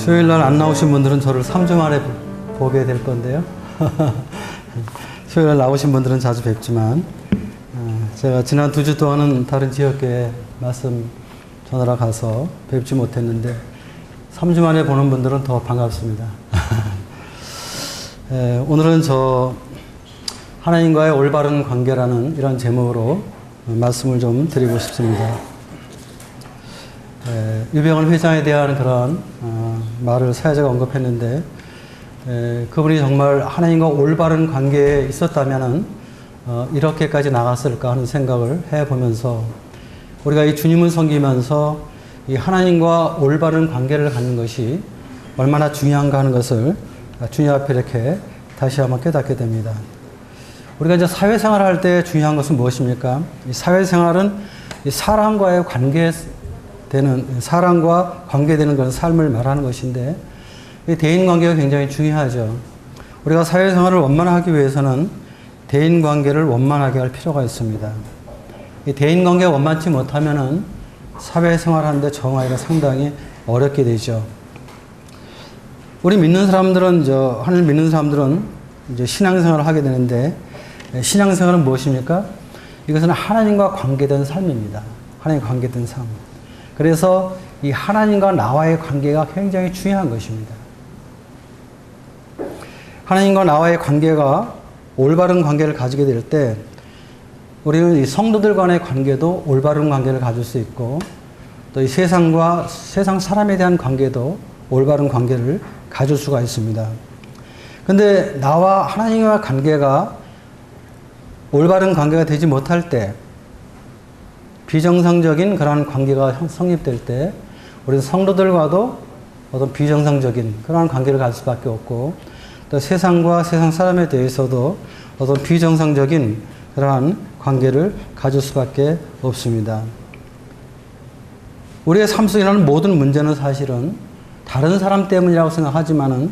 수요일 날 안 나오신 분들은 저를 3주 만에 보게 될 건데요. 수요일 날 나오신 분들은 자주 뵙지만 제가 지난 2주 동안은 다른 지역교회 말씀 전하러 가서 뵙지 못했는데 3주 만에 보는 분들은 더 반갑습니다. 오늘은 하나님과의 올바른 관계라는 이런 제목으로 말씀을 좀 드리고 싶습니다. 유병헌 회장에 대한 그런 말을 사회자가 언급했는데 그분이 정말 하나님과 올바른 관계에 있었다면은 이렇게까지 나갔을까 하는 생각을 해보면서 우리가 이 주님을 섬기면서 이 하나님과 올바른 관계를 갖는 것이 얼마나 중요한가 하는 것을 주님 앞에 이렇게 다시 한번 깨닫게 됩니다. 우리가 이제 사회생활을 할 때 중요한 것은 무엇입니까? 이 사회생활은 이 사람과 관계되는 그런 삶을 말하는 것인데 이 대인관계가 굉장히 중요하죠. 우리가 사회생활을 원만하게 위해서는 대인관계를 원만하게 할 필요가 있습니다. 이 대인관계가 원만치 못하면은 사회생활하는데 적응하기가 상당히 어렵게 되죠. 우리 믿는 사람들은 하나님 믿는 사람들은 이제 신앙생활을 하게 되는데 신앙생활은 무엇입니까? 이것은 하나님과 관계된 삶입니다. 하나님과 관계된 삶. 그래서 이 하나님과 나와의 관계가 굉장히 중요한 것입니다. 하나님과 나와의 관계가 올바른 관계를 가지게 될 때 우리는 이 성도들 간의 관계도 올바른 관계를 가질 수 있고 또 이 세상 사람에 대한 관계도 올바른 관계를 가질 수가 있습니다. 근데 나와 하나님과 관계가 올바른 관계가 되지 못할 때 비정상적인 그러한 관계가 성립될 때 우리는 성도들과도 어떤 비정상적인 그러한 관계를 가질 수밖에 없고 또 세상과 세상 사람에 대해서도 어떤 비정상적인 그러한 관계를 가질 수밖에 없습니다. 우리의 삶 속에 일어나는 모든 문제는 사실은 다른 사람 때문이라고 생각하지만은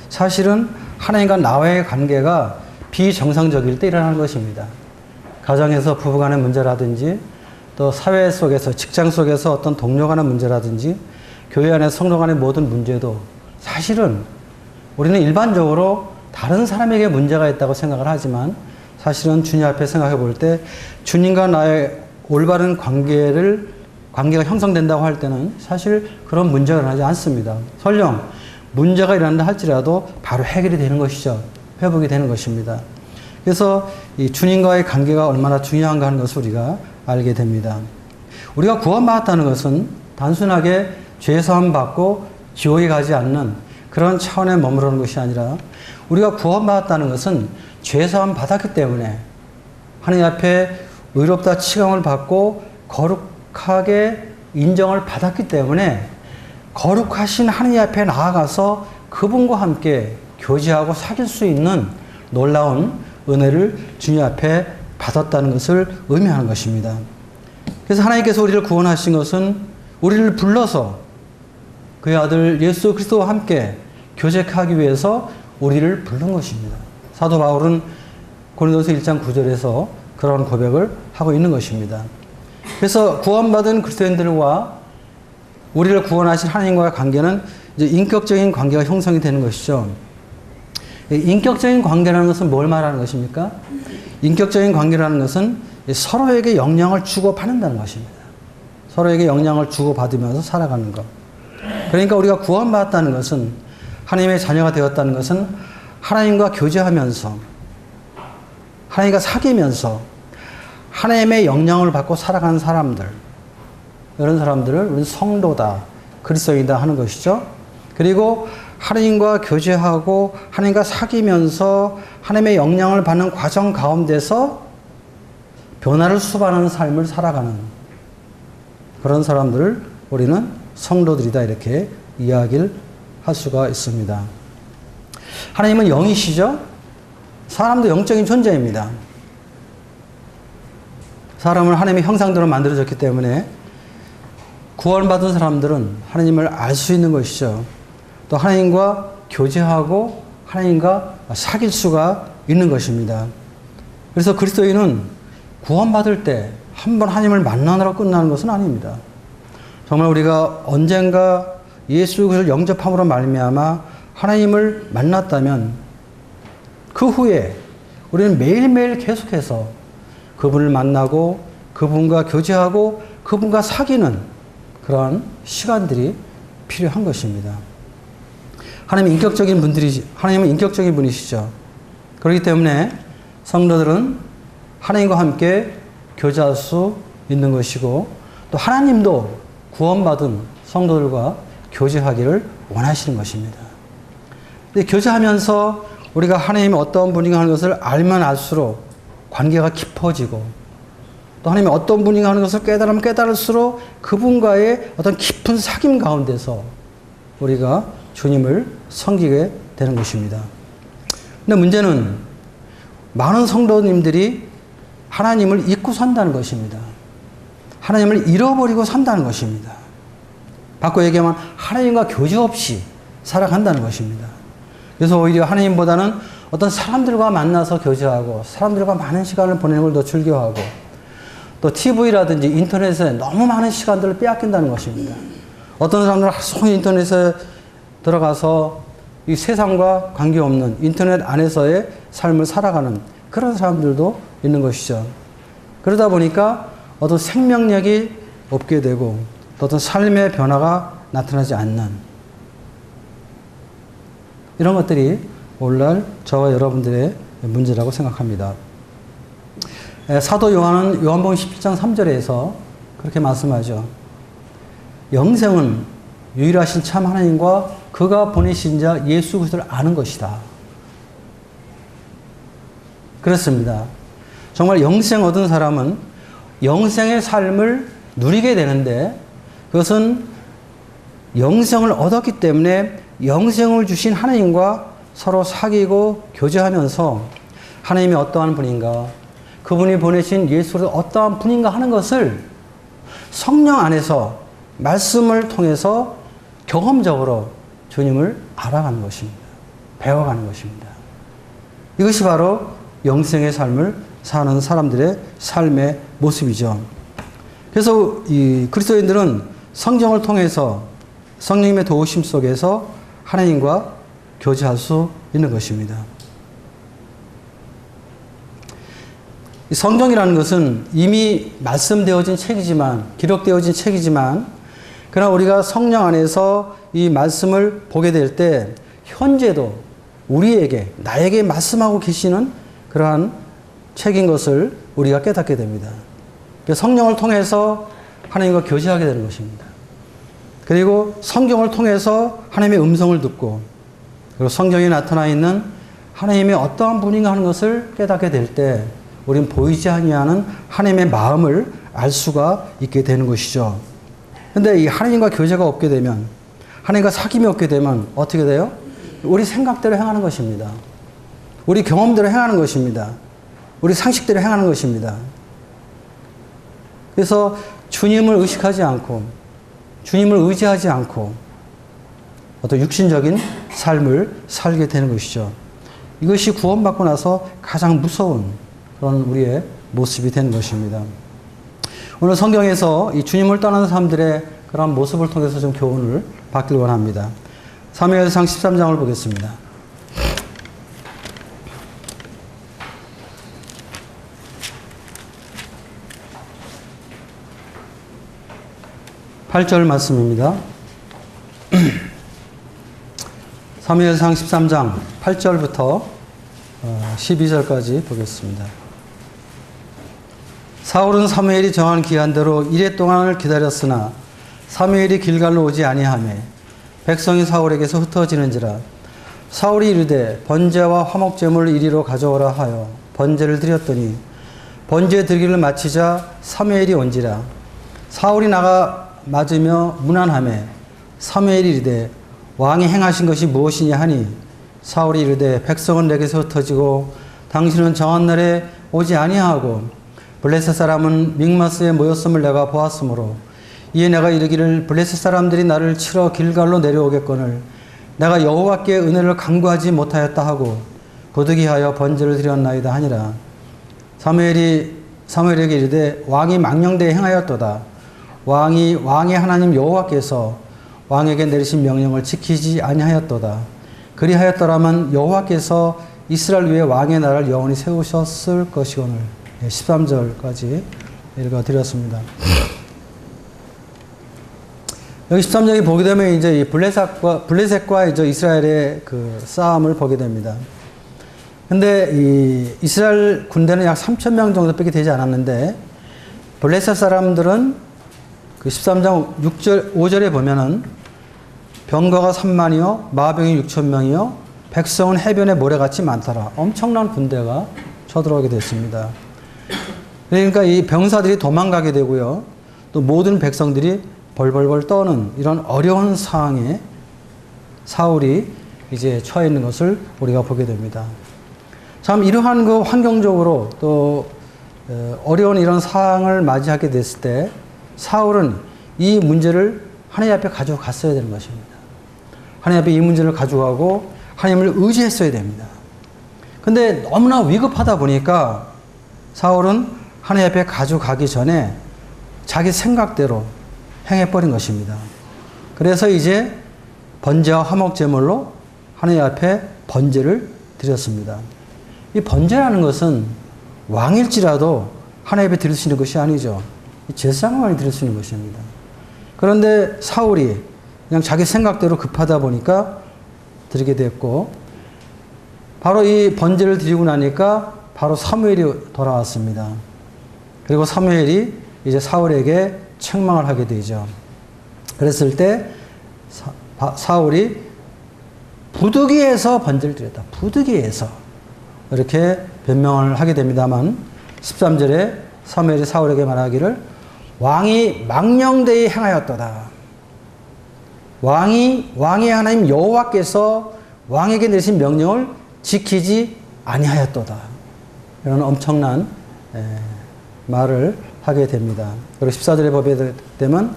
사실은 하나님과 나와의 관계가 비정상적일 때 일어나는 것입니다. 가정에서 부부간의 문제라든지 또 사회 속에서 직장 속에서 어떤 동료 간의 문제라든지 교회 안의 성도 간의 모든 문제도 사실은 우리는 일반적으로 다른 사람에게 문제가 있다고 생각을 하지만 사실은 주님 앞에 생각해 볼 때 주님과 나의 올바른 관계가 형성된다고 할 때는 사실 그런 문제가 일어나지 않습니다. 설령 문제가 일어난다 할지라도 바로 해결이 되는 것이죠. 회복이 되는 것입니다. 그래서 이 주님과의 관계가 얼마나 중요한가 하는 것을 우리가 알게 됩니다. 우리가 구원받았다는 것은 단순하게 죄사함 받고 지옥에 가지 않는 그런 차원에 머무르는 것이 아니라 우리가 구원받았다는 것은 죄사함 받았기 때문에 하나님 앞에 의롭다 칭함을 받고 거룩하게 인정을 받았기 때문에 거룩하신 하나님 앞에 나아가서 그분과 함께 교제하고 사귈 수 있는 놀라운 은혜를 주님 앞에 받았다는 것을 의미하는 것입니다. 그래서 하나님께서 우리를 구원하신 것은 우리를 불러서 그의 아들 예수 그리스도와 함께 교제하기 위해서 우리를 부른 것입니다. 사도 바울은 고린도서 1장 9절에서 그런 고백을 하고 있는 것입니다. 그래서 구원받은 그리스도인들과 우리를 구원하신 하나님과의 관계는 이제 인격적인 관계가 형성이 되는 것이죠. 인격적인 관계라는 것은 뭘 말하는 것입니까? 인격적인 관계라는 것은 서로에게 영향을 주고받는다는 것입니다. 서로에게 영향을 주고받으면서 살아가는 것. 그러니까 우리가 구원받았다는 것은 하나님의 자녀가 되었다는 것은 하나님과 교제하면서 하나님과 사귀면서 하나님의 영향을 받고 살아가는 사람들 이런 사람들을 우리는 성도다, 그리스도인이다 하는 것이죠. 그리고 하나님과 교제하고 하나님과 사귀면서 하나님의 영향을 받는 과정 가운데서 변화를 수반하는 삶을 살아가는 그런 사람들을 우리는 성도들이다 이렇게 이야기를 할 수가 있습니다. 하나님은 영이시죠? 사람도 영적인 존재입니다. 사람은 하나님의 형상대로 만들어졌기 때문에 구원받은 사람들은 하나님을 알 수 있는 것이죠. 또 하나님과 교제하고 하나님과 사귈 수가 있는 것입니다. 그래서 그리스도인은 구원받을 때 한 번 하나님을 만나느라 끝나는 것은 아닙니다. 정말 우리가 언젠가 예수 그리스도를 영접함으로 말미암아 하나님을 만났다면 그 후에 우리는 매일매일 계속해서 그분을 만나고 그분과 교제하고 그분과 사귀는 그러한 시간들이 필요한 것입니다. 하나님은 인격적인 분이시죠. 그렇기 때문에 성도들은 하나님과 함께 교제할 수 있는 것이고 또 하나님도 구원받은 성도들과 교제하기를 원하시는 것입니다. 근데 교제하면서 우리가 하나님이 어떤 분인가 하는 것을 알면 알수록 관계가 깊어지고 또 하나님이 어떤 분인가 하는 것을 깨달으면 깨달을수록 그분과의 어떤 깊은 사귐 가운데서 우리가 주님을 섬기게 되는 것입니다. 근데 문제는 많은 성도님들이 하나님을 잊고 산다는 것입니다. 하나님을 잃어버리고 산다는 것입니다. 바꿔 얘기하면 하나님과 교제 없이 살아간다는 것입니다. 그래서 오히려 하나님보다는 어떤 사람들과 만나서 교제하고 사람들과 많은 시간을 보내는 걸 더 즐겨하고 또 TV라든지 인터넷에 너무 많은 시간들을 빼앗긴다는 것입니다. 어떤 사람들은 하루 종일 인터넷에 들어가서 이 세상과 관계없는 인터넷 안에서의 삶을 살아가는 그런 사람들도 있는 것이죠. 그러다 보니까 어떤 생명력이 없게 되고 또 어떤 삶의 변화가 나타나지 않는 이런 것들이 오늘날 저와 여러분들의 문제라고 생각합니다. 사도 요한은 요한복음 17장 3절에서 그렇게 말씀하죠. 영생은 유일하신 참 하나님과 그가 보내신 자 예수 그리스도를 아는 것이다. 그렇습니다. 정말 영생 얻은 사람은 영생의 삶을 누리게 되는데 그것은 영생을 얻었기 때문에 영생을 주신 하나님과 서로 사귀고 교제하면서 하나님이 어떠한 분인가, 그분이 보내신 예수를 어떠한 분인가 하는 것을 성령 안에서 말씀을 통해서 경험적으로 주님을 알아가는 것입니다. 배워가는 것입니다. 이것이 바로 영생의 삶을 사는 사람들의 삶의 모습이죠. 그래서 이 그리스도인들은 성경을 통해서 성령님의 도우심 속에서 하나님과 교제할 수 있는 것입니다. 이 성경이라는 것은 이미 말씀되어진 책이지만, 기록되어진 책이지만, 그러나 우리가 성령 안에서 이 말씀을 보게 될 때 현재도 우리에게, 나에게 말씀하고 계시는 그러한 책인 것을 우리가 깨닫게 됩니다. 성령을 통해서 하나님과 교제하게 되는 것입니다. 그리고 성경을 통해서 하나님의 음성을 듣고 그리고 성경에 나타나 있는 하나님의 어떠한 분인가 하는 것을 깨닫게 될 때 우리는 보이지 아니하는 하나님의 마음을 알 수가 있게 되는 것이죠. 그런데 이 하나님과 교제가 없게 되면, 하나님과 사귐이 없게 되면 어떻게 돼요? 우리 생각대로 행하는 것입니다. 우리 경험대로 행하는 것입니다. 우리 상식대로 행하는 것입니다. 그래서 주님을 의식하지 않고 주님을 의지하지 않고 어떤 육신적인 삶을 살게 되는 것이죠. 이것이 구원받고 나서 가장 무서운 그런 우리의 모습이 되는 것입니다. 오늘 성경에서 이 주님을 떠나는 사람들의 그런 모습을 통해서 좀 교훈을 받길 원합니다. 사무엘상 13장을 보겠습니다. (8절) 말씀입니다. 사무엘상 13장 8절부터 12절까지 보겠습니다. 사울은 사무엘이 정한 기한대로 이레 동안을 기다렸으나 사무엘이 길갈로 오지 아니하매 백성이 사울에게서 흩어지는지라. 사울이 이르되 번제와 화목제물을 이리로 가져오라 하여 번제를 드렸더니 번제 드리기를 마치자 사무엘이 온지라. 사울이 나가 맞으며 문안하매 사무엘이 이르되 왕이 행하신 것이 무엇이냐 하니 사울이 이르되 백성은 내게서 흩어지고 당신은 정한 날에 오지 아니하고 블레셋 사람은 믹마스에 모였음을 내가 보았으므로 이에 내가 이르기를 블레셋 사람들이 나를 치러 길갈로 내려오겠거늘 내가 여호와께 은혜를 간구하지 못하였다 하고 부득이하여 번제를 드렸나이다 하니라. 사무엘에게 이르되 왕이 망령되이 행하였도다. 왕의 하나님 여호와께서 왕에게 내리신 명령을 지키지 아니하였도다. 그리하였더라면 여호와께서 이스라엘 위에 왕의 나라를 영원히 세우셨을 것이거늘. 13절까지 읽어드렸습니다. 여기 13절에 보게 되면 이제 이 블레셋과 이제 이스라엘의 그 싸움을 보게 됩니다. 근데 이 이스라엘 군대는 약 3,000명 정도밖에 되지 않았는데 블레셋 사람들은 그 13장 6절, 5절에 보면은 병거가 3만이요, 마병이 6,000명이요, 백성은 해변에 모래같이 많더라. 엄청난 군대가 쳐들어오게 됐습니다. 그러니까 이 병사들이 도망가게 되고요. 또 모든 백성들이 벌벌벌 떠는 이런 어려운 상황에 사울이 이제 처해 있는 것을 우리가 보게 됩니다. 참 이러한 그 환경적으로 또 어려운 이런 상황을 맞이하게 됐을 때 사울은 이 문제를 하나님 앞에 가지고 갔어야 되는 것입니다. 하나님 앞에 이 문제를 가져가고 하나님을 의지했어야 됩니다. 근데 너무나 위급하다 보니까 사울은 하나님 앞에 가져가기 전에 자기 생각대로 행해버린 것입니다. 그래서 이제 번제와 화목제물로 하나님 앞에 번제를 드렸습니다. 이 번제라는 것은 왕일지라도 하나님 앞에 드릴 수 있는 것이 아니죠. 제사장만이 드릴 수 있는 것입니다. 그런데 사울이 그냥 자기 생각대로 급하다 보니까 드리게 됐고, 바로 이 번제를 드리고 나니까 바로 사무엘이 돌아왔습니다. 그리고 사무엘이 이제 사울에게 책망을 하게 되죠. 그랬을 때 사울이 부득이해서 번제를 드렸다. 부득이해서 이렇게 변명을 하게 됩니다만 13절에 사무엘이 사울에게 말하기를 왕이 망령되이 행하였도다. 왕의 하나님 여호와께서 왕에게 내신 명령을 지키지 아니하였도다. 이런 엄청난 말을 하게 됩니다. 그리고 14절에 보게 되면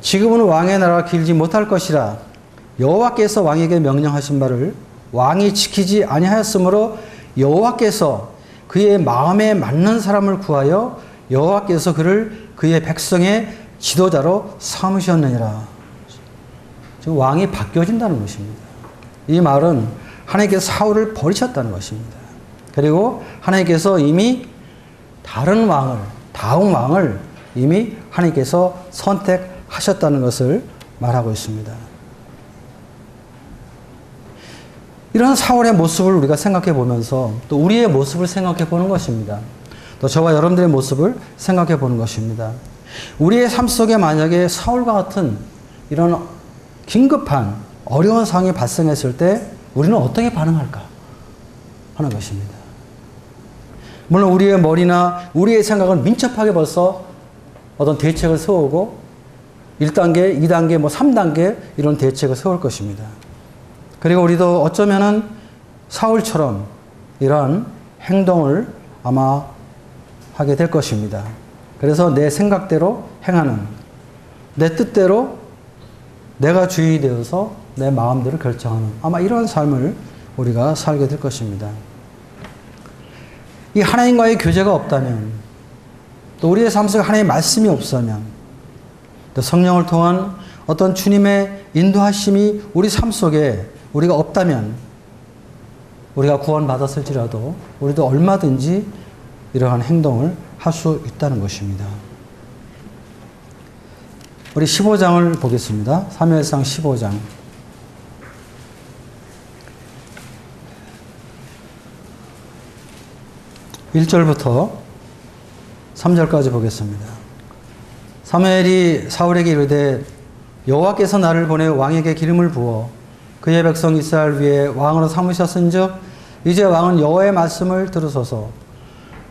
지금은 왕의 나라가 길지 못할 것이라 여호와께서 왕에게 명령하신 바를 왕이 지키지 아니하였으므로 여호와께서 그의 마음에 맞는 사람을 구하여 여호와께서 그를 그의 백성의 지도자로 삼으셨느니라. 지금 왕이 바뀌어진다는 것입니다. 이 말은 하나님께서 사울을 버리셨다는 것입니다. 그리고 하나님께서 이미 다른 다음 왕을 이미 하나님께서 선택하셨다는 것을 말하고 있습니다. 이런 사울의 모습을 우리가 생각해 보면서 또 우리의 모습을 생각해 보는 것입니다. 또 저와 여러분들의 모습을 생각해 보는 것입니다. 우리의 삶 속에 만약에 사울과 같은 이런 긴급한 어려운 상황이 발생했을 때 우리는 어떻게 반응할까 하는 것입니다. 물론 우리의 머리나 우리의 생각은 민첩하게 벌써 어떤 대책을 세우고 1단계, 2단계, 3단계 이런 대책을 세울 것입니다. 그리고 우리도 어쩌면은 사울처럼 이러한 행동을 아마 하게 될 것입니다. 그래서 내 생각대로 행하는, 내 뜻대로 내가 주인이 되어서 내 마음대로 결정하는 아마 이런 삶을 우리가 살게 될 것입니다. 이 하나님과의 교제가 없다면, 또 우리의 삶 속에 하나님의 말씀이 없으면, 또 성령을 통한 어떤 주님의 인도하심이 우리 삶 속에 우리가 없다면, 우리가 구원받았을지라도 우리도 얼마든지 이러한 행동을 할 수 있다는 것입니다. 우리 15장을 보겠습니다. 사무엘상 15장. 1절부터 3절까지 보겠습니다. 사무엘이 사울에게 이르되 여호와께서 나를 보내 왕에게 기름을 부어 그의 백성 이스라엘 위에 왕으로 삼으셨은즉 이제 왕은 여호와의 말씀을 들으소서.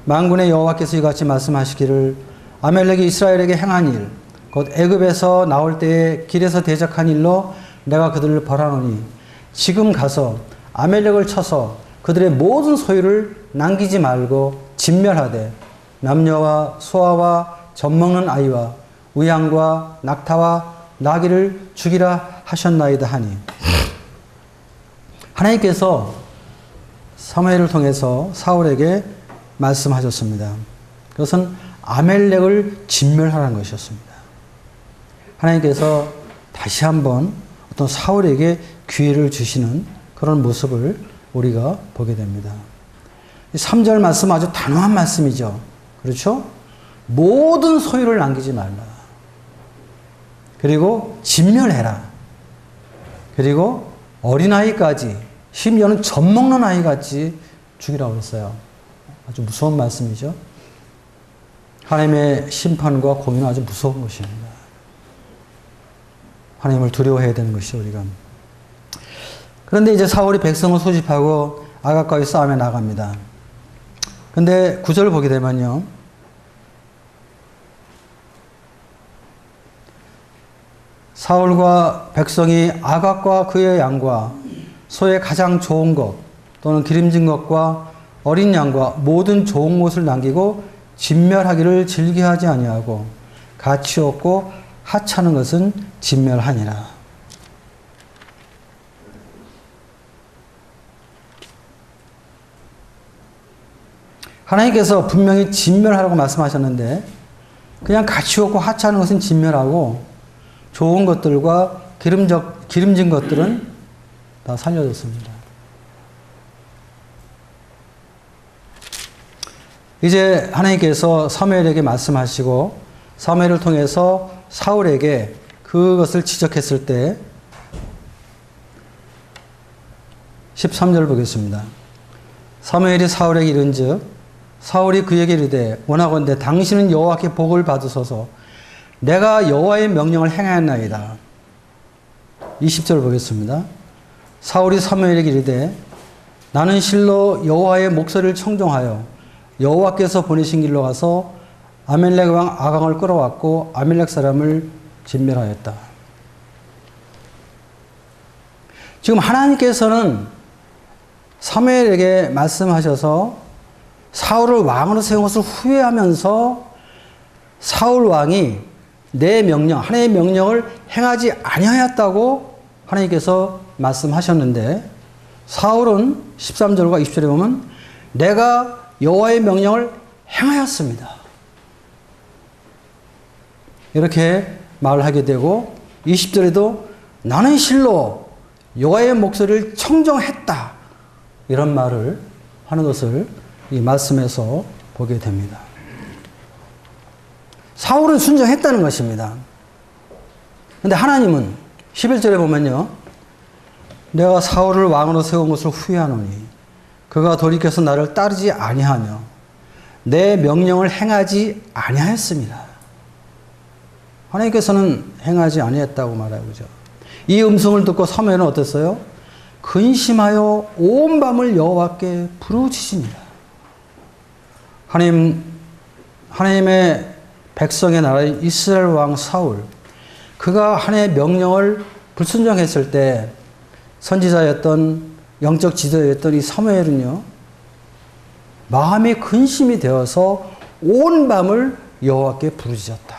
만군의 여호와께서 이같이 말씀하시기를 아멜렉이 이스라엘에게 행한 일 곧 애굽에서 나올 때에 길에서 대적한 일로 내가 그들을 벌하노니 지금 가서 아멜렉을 쳐서 그들의 모든 소유를 남기지 말고 진멸하되 남녀와 소아와 젖먹는 아이와 우양과 낙타와 나귀를 죽이라 하셨나이다 하니, 하나님께서 사무엘을 통해서 사울에게 말씀하셨습니다. 그것은 아멜렉을 진멸하라는 것이었습니다. 하나님께서 다시 한번 어떤 사울에게 기회를 주시는 그런 모습을 우리가 보게 됩니다. 3절 말씀 아주 단호한 말씀이죠. 그렇죠? 모든 소유를 남기지 말라. 그리고 진멸해라. 그리고 어린아이까지, 심지어는 젖먹는 아이같이 죽이라고 했어요. 아주 무서운 말씀이죠. 하나님의 심판과 공의는 아주 무서운 것입니다. 하나님을 두려워해야 되는 것이죠, 우리가. 그런데 이제 사울이 백성을 소집하고 아각과의 싸움에 나갑니다. 근데 9절 보게 되면요. 사울과 백성이 아각과 그의 양과 소의 가장 좋은 것 또는 기름진 것과 어린 양과 모든 좋은 것을 남기고 진멸하기를 즐겨하지 아니하고 가치 없고 하찮은 것은 진멸하니라. 하나님께서 분명히 진멸하라고 말씀하셨는데 그냥 가치 없고 하찮은 것은 진멸하고 좋은 것들과 기름진 것들은 다 살려줬습니다. 이제 하나님께서 사무엘에게 말씀하시고 사무엘을 통해서 사울에게 그것을 지적했을 때 13절 보겠습니다. 사무엘이 사울에게 이른즉 사울이 그에게 이르되 원하건대 당신은 여호와께 복을 받으소서 내가 여호와의 명령을 행하였나이다. 20절 보겠습니다. 사울이 사무엘에게 이르되 나는 실로 여호와의 목소리를 청종하여 여호와께서 보내신 길로 가서 아멜렉 왕 아강을 끌어왔고 아멜렉 사람을 진멸하였다. 지금 하나님께서는 사무엘에게 말씀하셔서 사울을 왕으로 세운 것을 후회하면서 사울 왕이 내 명령, 하나님의 명령을 행하지 아니하였다고 하나님께서 말씀하셨는데 사울은 13절과 20절에 보면 내가 여호와의 명령을 행하였습니다. 이렇게 말하게 되고 20절에도 나는 실로 여호와의 목소리를 청정했다. 이런 말을 하는 것을 이 말씀에서 보게 됩니다. 사울은 순종했다는 것입니다. 그런데 하나님은 11절에 보면요. 내가 사울을 왕으로 세운 것을 후회하노니 그가 돌이켜서 나를 따르지 아니하며 내 명령을 행하지 아니하였습니다. 하나님께서는 행하지 아니했다고 말하고 있죠. 이 음성을 듣고 사무엘은 어땠어요? 근심하여 온 밤을 여호와께 부르짖으니라. 하나님의 백성의 나라인 이스라엘 왕 사울, 그가 하나님의 명령을 불순종했을 때 선지자였던 영적 지도였던 이 사무엘은요, 마음의 근심이 되어서 온 밤을 여호와께 부르짖었다.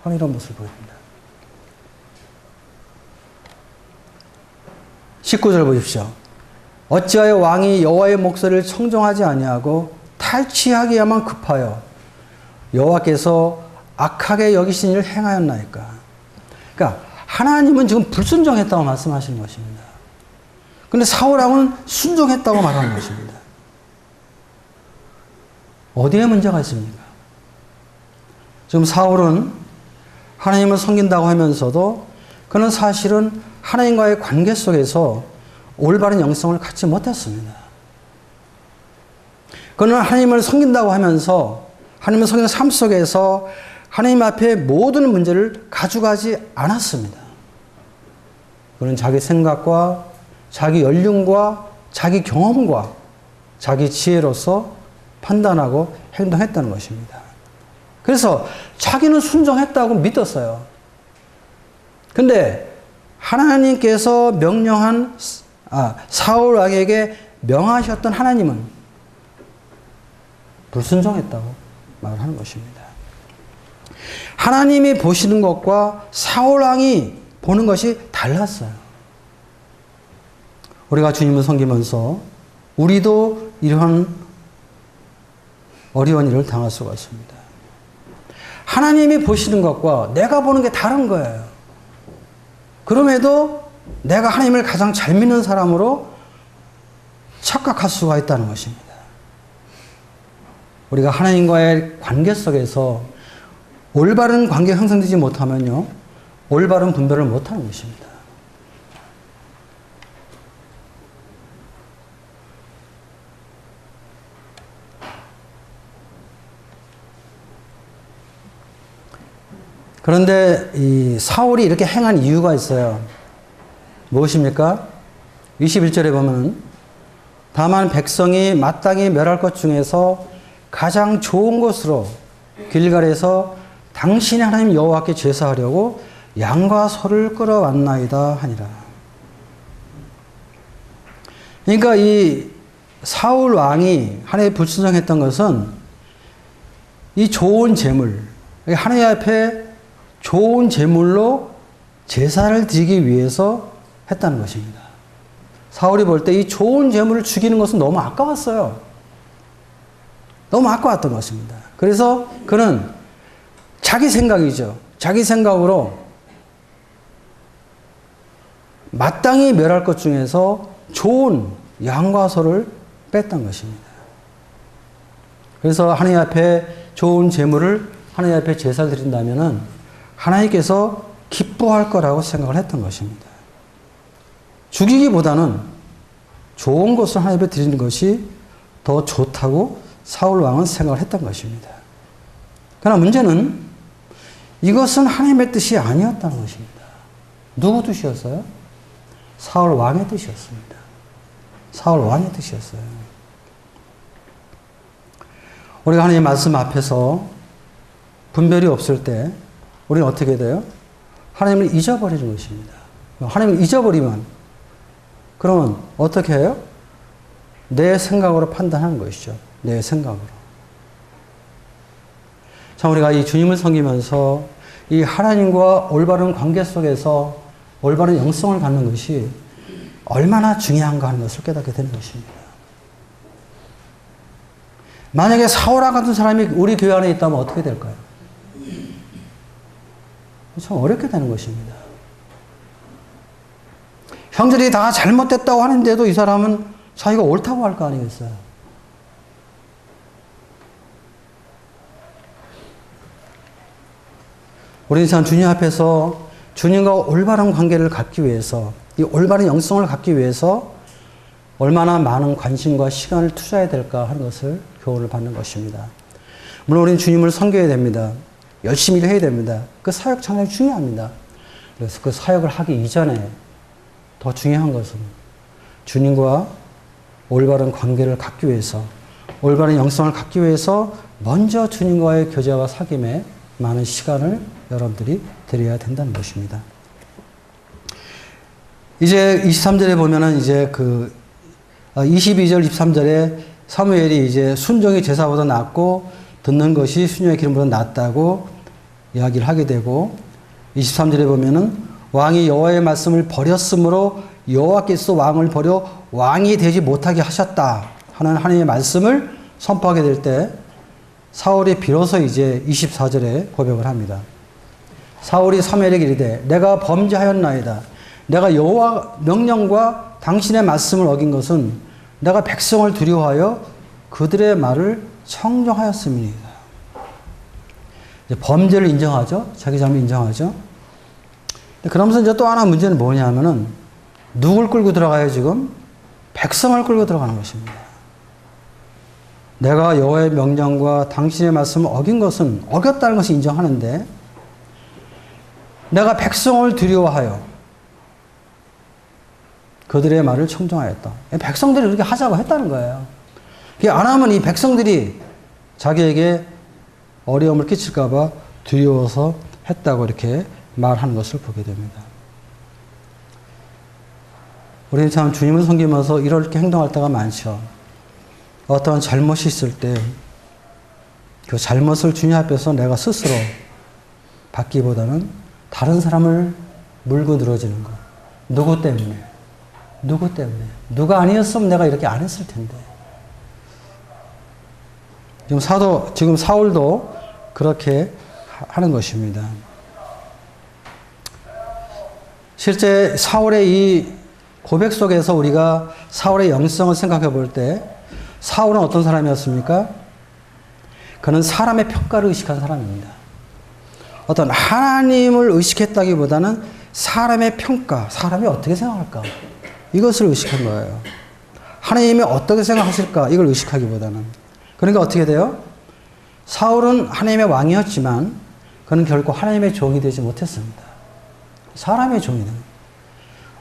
하는 이런 모습을 보여줍니다. 19절 보십시오. 어찌하여 왕이 여호와의 목소리를 청종하지 아니하고 탈취하기야만 급하여 여호와께서 악하게 여기신 일을 행하였나이까. 그러니까 하나님은 지금 불순종했다고 말씀하시는 것입니다. 그런데 사울왕은 순종했다고 말하는 것입니다. 어디에 문제가 있습니까? 지금 사울은 하나님을 섬긴다고 하면서도 그는 사실은 하나님과의 관계 속에서 올바른 영성을 갖지 못했습니다. 그는 하나님을 섬긴다고 하면서 하나님을 섬기는 삶 속에서 하나님 앞에 모든 문제를 가져가지 않았습니다. 그는 자기 생각과 자기 연륜과 자기 경험과 자기 지혜로서 판단하고 행동했다는 것입니다. 그래서 자기는 순종했다고 믿었어요. 근데 하나님께서 명령한 사울 왕에게 명하셨던 하나님은 불순종했다고 말을 하는 것입니다. 하나님이 보시는 것과 사울 왕이 보는 것이 달랐어요. 우리가 주님을 섬기면서 우리도 이러한 어려운 일을 당할 수가 있습니다. 하나님이 보시는 것과 내가 보는 게 다른 거예요. 그럼에도 내가 하나님을 가장 잘 믿는 사람으로 착각할 수가 있다는 것입니다. 우리가 하나님과의 관계 속에서 올바른 관계가 형성되지 못하면요, 올바른 분별을 못하는 것입니다. 그런데 이 사울이 이렇게 행한 이유가 있어요. 무엇입니까? 21절에 보면 다만 백성이 마땅히 멸할 것 중에서 가장 좋은 것으로 길갈에서 당신의 하나님 여호와께 제사하려고 양과 소를 끌어왔나이다 하니라. 그러니까 이 사울 왕이 하나님에 불순종했던 것은 이 좋은 제물, 하나님 앞에 좋은 제물로 제사를 드리기 위해서 했다는 것입니다. 사울이 볼 때 이 좋은 제물을 죽이는 것은 너무 아까웠어요. 너무 아까웠던 것입니다. 그래서 그는 자기 생각이죠. 자기 생각으로 마땅히 멸할 것 중에서 좋은 양과 소를 뺐던 것입니다. 그래서 하나님 앞에 좋은 제물을 하나님 앞에 제사를 드린다면은 하나님께서 기뻐할 거라고 생각을 했던 것입니다. 죽이기보다는 좋은 것을 하나님 앞에 드리는 것이 더 좋다고 사울 왕은 생각을 했던 것입니다. 그러나 문제는 이것은 하나님의 뜻이 아니었다는 것입니다. 누구 뜻이었어요? 사울 왕의 뜻이었습니다. 사울 왕의 뜻이었어요. 우리가 하나님의 말씀 앞에서 분별이 없을 때 우리는 어떻게 돼요? 하나님을 잊어버리는 것입니다. 하나님을 잊어버리면 그러면 어떻게 해요? 내 생각으로 판단하는 것이죠. 내 생각으로. 참 우리가 이 주님을 섬기면서 이 하나님과 올바른 관계 속에서 올바른 영성을 갖는 것이 얼마나 중요한가 하는 것을 깨닫게 되는 것입니다. 만약에 사울과 같은 사람이 우리 교회 안에 있다면 어떻게 될까요? 참 어렵게 되는 것입니다. 형제들이 다 잘못됐다고 하는데도 이 사람은 자기가 옳다고 할 거 아니겠어요? 우리는 참 주님 앞에서 주님과 올바른 관계를 갖기 위해서, 이 올바른 영성을 갖기 위해서 얼마나 많은 관심과 시간을 투자해야 될까 하는 것을 교훈을 받는 것입니다. 물론 우리는 주님을 섬겨야 됩니다. 열심히 일해야 됩니다. 그 사역 상당히 중요합니다. 그래서 그 사역을 하기 이전에 더 중요한 것은 주님과 올바른 관계를 갖기 위해서, 올바른 영성을 갖기 위해서 먼저 주님과의 교제와 사귐에 많은 시간을 여러분들이 드려야 된다는 것입니다. 이제 23절에 보면은 이제 22절, 23절에 사무엘이 이제 순종이 제사보다 낫고 듣는 것이 순종의 기름보다 낫다고 이야기를 하게 되고, 23절에 보면은 왕이 여호와의 말씀을 버렸으므로 여호와께서 왕을 버려 왕이 되지 못하게 하셨다 하는 하나님의 말씀을 선포하게 될 때 사울이 비로소 이제 24절에 고백을 합니다. 사울이 사무엘에게 이르되 내가 범죄하였나이다. 내가 여호와 명령과 당신의 말씀을 어긴 것은 내가 백성을 두려워하여 그들의 말을 청종하였음이니이다. 이제 범죄를 인정하죠. 자기 잘못 인정하죠. 그러면서 이제 또 하나 문제는 뭐냐면은 누굴 끌고 들어가요 지금? 백성을 끌고 들어가는 것입니다. 내가 여호와의 명령과 당신의 말씀을 어긴 것은 어겼다는 것을 인정하는데 내가 백성을 두려워하여 그들의 말을 청종하였다. 백성들이 그렇게 하자고 했다는 거예요. 그게 안 하면 이 백성들이 자기에게 어려움을 끼칠까 봐 두려워서 했다고 이렇게 말하는 것을 보게 됩니다. 우리는 참 주님을 섬기면서 이렇게 행동할 때가 많죠. 어떠한 잘못이 있을 때 그 잘못을 주님 앞에서 내가 스스로 받기보다는 다른 사람을 물고 늘어지는 것. 누구 때문에? 누구 때문에? 누가 아니었으면 내가 이렇게 안 했을 텐데. 지금 사울도 그렇게 하는 것입니다. 실제 사울의 이 고백 속에서 우리가 사울의 영성을 생각해 볼 때 사울은 어떤 사람이었습니까? 그는 사람의 평가를 의식한 사람입니다. 어떤 하나님을 의식했다기보다는 사람의 평가, 사람이 어떻게 생각할까? 이것을 의식한 거예요. 하나님이 어떻게 생각하실까? 이걸 의식하기보다는. 그러니까 어떻게 돼요? 사울은 하나님의 왕이었지만 그는 결코 하나님의 종이 되지 못했습니다. 사람의 종이 됩니다.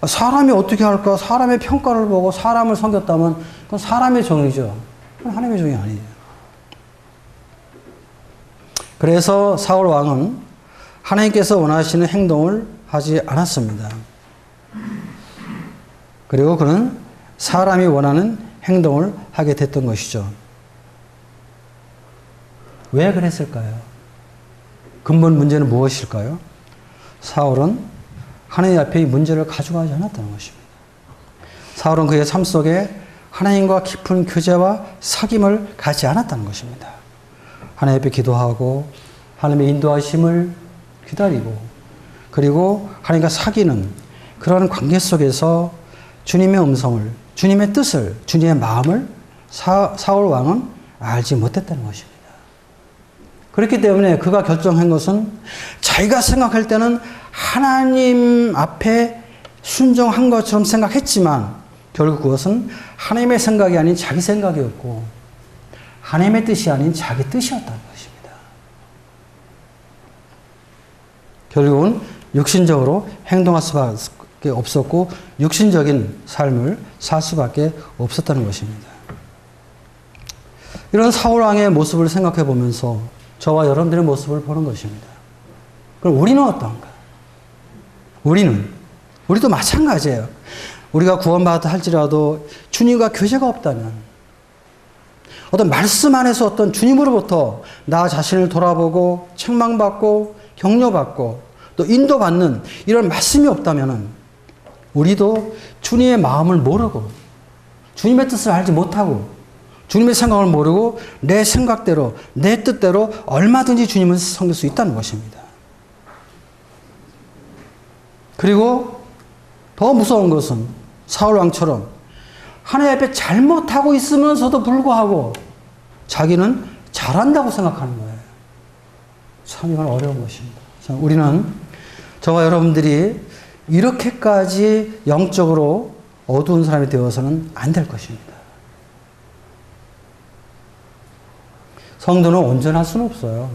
사람이 어떻게 할까? 사람의 평가를 보고 사람을 섬겼다면 그건 사람의 종이죠. 그건 하나님의 종이 아니에요. 그래서 사울 왕은 하나님께서 원하시는 행동을 하지 않았습니다. 그리고 그는 사람이 원하는 행동을 하게 됐던 것이죠. 왜 그랬을까요? 근본 문제는 무엇일까요? 사울은 하나님 앞에 이 문제를 가져가지 않았다는 것입니다. 사울은 그의 삶 속에 하나님과 깊은 교제와 사귐을 갖지 않았다는 것입니다. 하나님 앞에 기도하고 하나님의 인도하심을 기다리고 그리고 하나님과 사귀는 그런 관계 속에서 주님의 음성을, 주님의 뜻을, 주님의 마음을 사울 왕은 알지 못했다는 것입니다. 그렇기 때문에 그가 결정한 것은 자기가 생각할 때는 하나님 앞에 순종한 것처럼 생각했지만 결국 그것은 하나님의 생각이 아닌 자기 생각이었고 하나님의 뜻이 아닌 자기 뜻이었다는 것입니다. 결국은 육신적으로 행동할 수밖에 없었고 육신적인 삶을 살 수밖에 없었다는 것입니다. 이런 사울 왕의 모습을 생각해 보면서 저와 여러분들의 모습을 보는 것입니다. 그럼 우리는 어떤가? 우리도 마찬가지예요. 우리가 구원받았다 할지라도 주님과 교제가 없다면 어떤 말씀 안에서 어떤 주님으로부터 나 자신을 돌아보고 책망받고 격려받고 또 인도받는 이런 말씀이 없다면 우리도 주님의 마음을 모르고 주님의 뜻을 알지 못하고 주님의 생각을 모르고 내 생각대로 내 뜻대로 얼마든지 주님을 섬길 수 있다는 것입니다. 그리고 더 무서운 것은 사울 왕처럼 하나님 앞에 잘못하고 있으면서도 불구하고 자기는 잘한다고 생각하는 거예요. 참 이건 어려운 것입니다. 우리는 저와 여러분들이 이렇게까지 영적으로 어두운 사람이 되어서는 안 될 것입니다. 성도는 온전할 수는 없어요.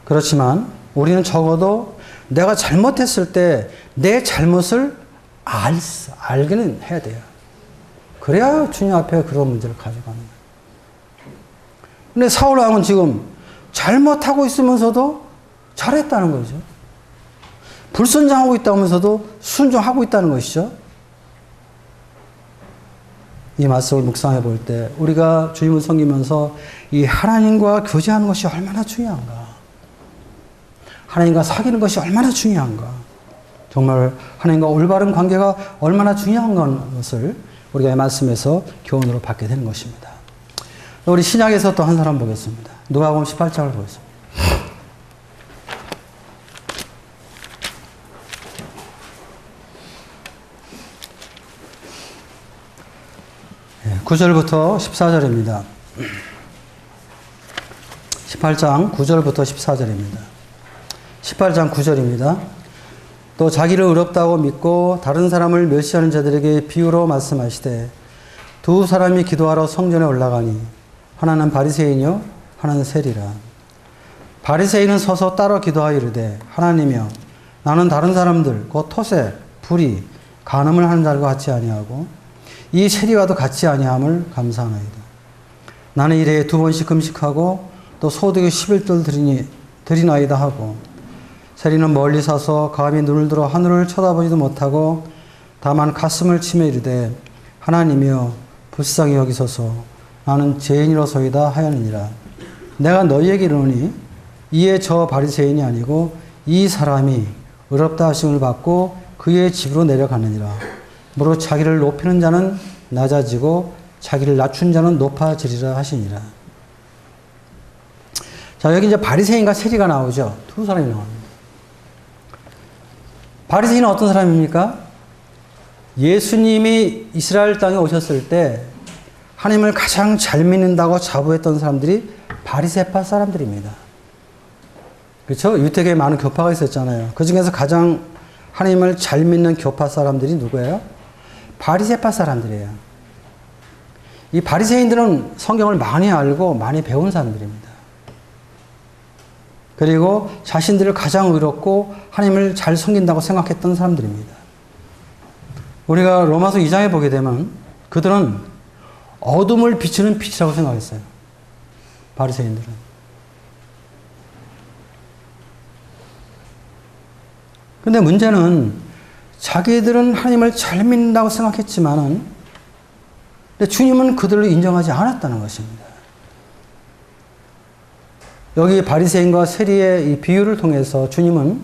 그렇지만 우리는 적어도 내가 잘못했을 때 내 잘못을 알기는 해야 돼요. 그래야 주님 앞에 그런 문제를 가져가는 거예요. 근데 사울 왕은 지금 잘못하고 있으면서도 잘했다는 거죠. 불순종하고 있다면서도 순종하고 있다는 것이죠. 이 말씀을 묵상해 볼 때 우리가 주님을 섬기면서 이 하나님과 교제하는 것이 얼마나 중요한가. 하나님과 사귀는 것이 얼마나 중요한가. 정말 하나님과 올바른 관계가 얼마나 중요한 것을 우리가 이 말씀에서 교훈으로 받게 되는 것입니다. 우리 신약에서 또 한 사람 보겠습니다. 누가복음 18장을 보겠습니다. 네, 9절부터 14절입니다. 18장 9절부터 14절입니다. 18장 9절입니다. 또 자기를 의롭다고 믿고 다른 사람을 멸시하는 자들에게 비유로 말씀하시되 두 사람이 기도하러 성전에 올라가니 하나는 바리새인이요 하나는 세리라. 바리새인은 서서 따로 기도하여 이르되 하나님이여 나는 다른 사람들 곧 토세, 불의, 간음을 하는 자들과 같이 아니하고 이 세리와도 같이 아니함을 감사하나이다. 나는 일에 2번씩 금식하고 또 소득의 11조를 드리나이다 하고 세리는 멀리 서서 감히 눈을 들어 하늘을 쳐다보지도 못하고 다만 가슴을 치며 이르되 하나님이여 불쌍히 여기소서 나는 죄인이로소이다 하였느니라. 내가 너희에게 이르노니 이에 저 바리새인이 아니고 이 사람이 의롭다 하심을 받고 그의 집으로 내려가느니라. 무릇 자기를 높이는 자는 낮아지고 자기를 낮춘 자는 높아지리라 하시니라. 자, 여기 이제 바리새인과 세리가 나오죠. 두 사람이 나옵니다. 바리새인은 어떤 사람입니까? 예수님이 이스라엘 땅에 오셨을 때 하나님을 가장 잘 믿는다고 자부했던 사람들이 바리새파 사람들입니다. 그렇죠? 유대교에 많은 교파가 있었잖아요. 그 중에서 가장 하나님을 잘 믿는 교파 사람들이 누구예요? 바리새파 사람들이에요. 이 바리새인들은 성경을 많이 알고 많이 배운 사람들입니다. 그리고 자신들을 가장 의롭고 하나님을 잘 섬긴다고 생각했던 사람들입니다. 우리가 로마서 2장에 보게 되면 그들은 어둠을 비추는 빛이라고 생각했어요. 바리새인들은. 근데 문제는 자기들은 하나님을 잘 믿는다고 생각했지만은 근데 주님은 그들을 인정하지 않았다는 것입니다. 여기 바리새인과 세리의 이 비유를 통해서 주님은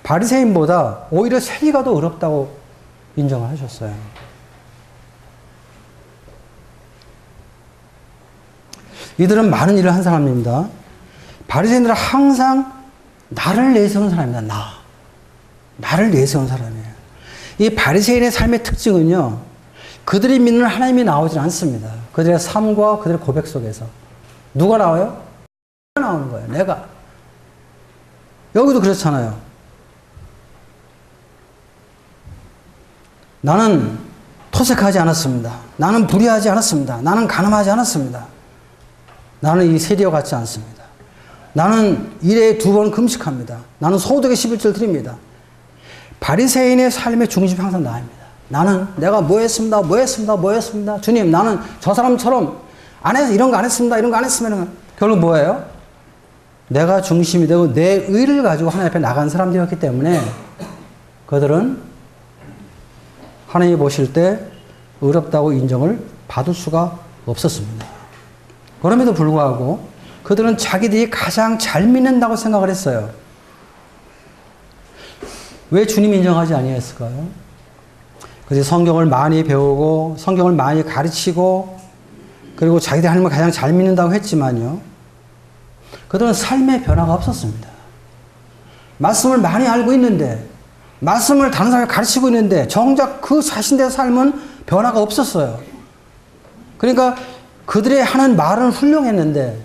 바리새인보다 오히려 세리가 더 어렵다고 인정을 하셨어요. 이들은 많은 일을 한 사람입니다. 바리새인들은 항상 나를 내세우는 사람입니다. 나를 내세우는 사람이에요. 이 바리새인의 삶의 특징은요, 그들이 믿는 하나님이 나오지 않습니다. 그들의 삶과 그들의 고백 속에서. 누가 나와요? 내가 나오는 거예요. 내가. 여기도 그렇잖아요. 나는 토색하지 않았습니다. 나는 불의하지 않았습니다. 나는 간음하지 않았습니다. 나는 이 세리와 같지 않습니다. 나는 일에 2번 금식합니다. 나는 소득의 11조를 드립니다. 바리새인의 삶의 중심이 항상 나입니다. 나는 내가 뭐 했습니다. 주님, 나는 저 사람처럼 이런 거 안 했습니다. 이런 거 안 했습니다. 결국 뭐예요? 내가 중심이 되고 내 의를 가지고 하나님 앞에 나간 사람들이었기 때문에 그들은 하나님이 보실 때 의롭다고 인정을 받을 수가 없었습니다. 그럼에도 불구하고 그들은 자기들이 가장 잘 믿는다고 생각을 했어요. 왜 주님 인정하지 아니했을까요? 그래서 성경을 많이 배우고 성경을 많이 가르치고 그리고 자기들이 하나님을 가장 잘 믿는다고 했지만요. 그들은 삶의 변화가 없었습니다. 말씀을 많이 알고 있는데 말씀을 다른 사람이 가르치고 있는데 정작 그 자신들의 삶은 변화가 없었어요. 그러니까 그들의 하는 말은 훌륭했는데